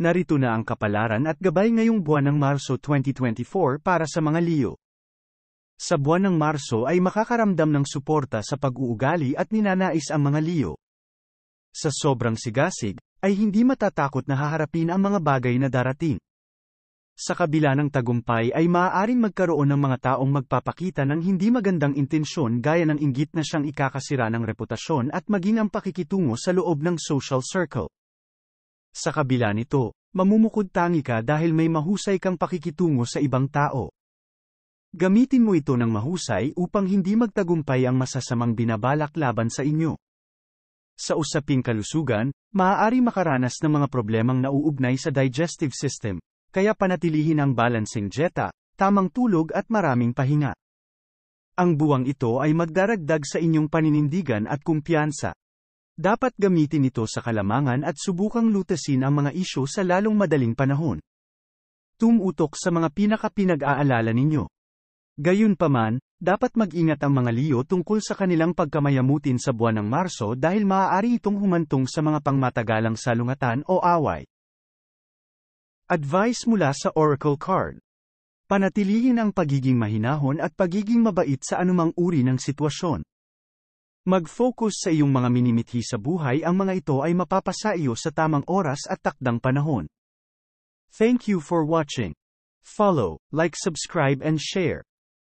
Narito na ang kapalaran at gabay ngayong buwan ng Marso 2024 para sa mga Leo. Sa buwan ng Marso ay makakaramdam ng suporta sa pag-uugali at ninanais ang mga Leo. Sa sobrang sigasig, ay hindi matatakot na haharapin ang mga bagay na darating. Sa kabila ng tagumpay ay maaaring magkaroon ng mga taong magpapakita ng hindi magandang intensyon gaya ng inggit na siyang ikakasira ng reputasyon at maging ang pakikitungo sa loob ng social circle. Sa kabila nito, mamumukod-tangi ka dahil may mahusay kang pakikitungo sa ibang tao. Gamitin mo ito ng mahusay upang hindi magtagumpay ang masasamang binabalak laban sa inyo. Sa usaping kalusugan, maaari makaranas ng mga problemang nauugnay sa digestive system, kaya panatilihin ang balancing dieta, tamang tulog at maraming pahinga. Ang buwang ito ay magdaragdag sa inyong paninindigan at kumpiyansa. Dapat gamitin ito sa kalamangan at subukang lutasin ang mga isyu sa lalong madaling panahon. Tumutok sa mga pinaka-pinag-aalala ninyo. Gayunpaman, dapat mag-ingat ang mga Leo tungkol sa kanilang pagkamayamutin sa buwan ng Marso dahil maaari itong humantong sa mga pangmatagalang salungatan o away. Advice mula sa Oracle Card. Panatilihin ang pagiging mahinahon at pagiging mabait sa anumang uri ng sitwasyon. Mag-focus sa iyong mga minimithi sa buhay, ang mga ito ay mapapasa iyo sa tamang oras at takdang panahon. Thank you for watching. Follow, like, subscribe and share.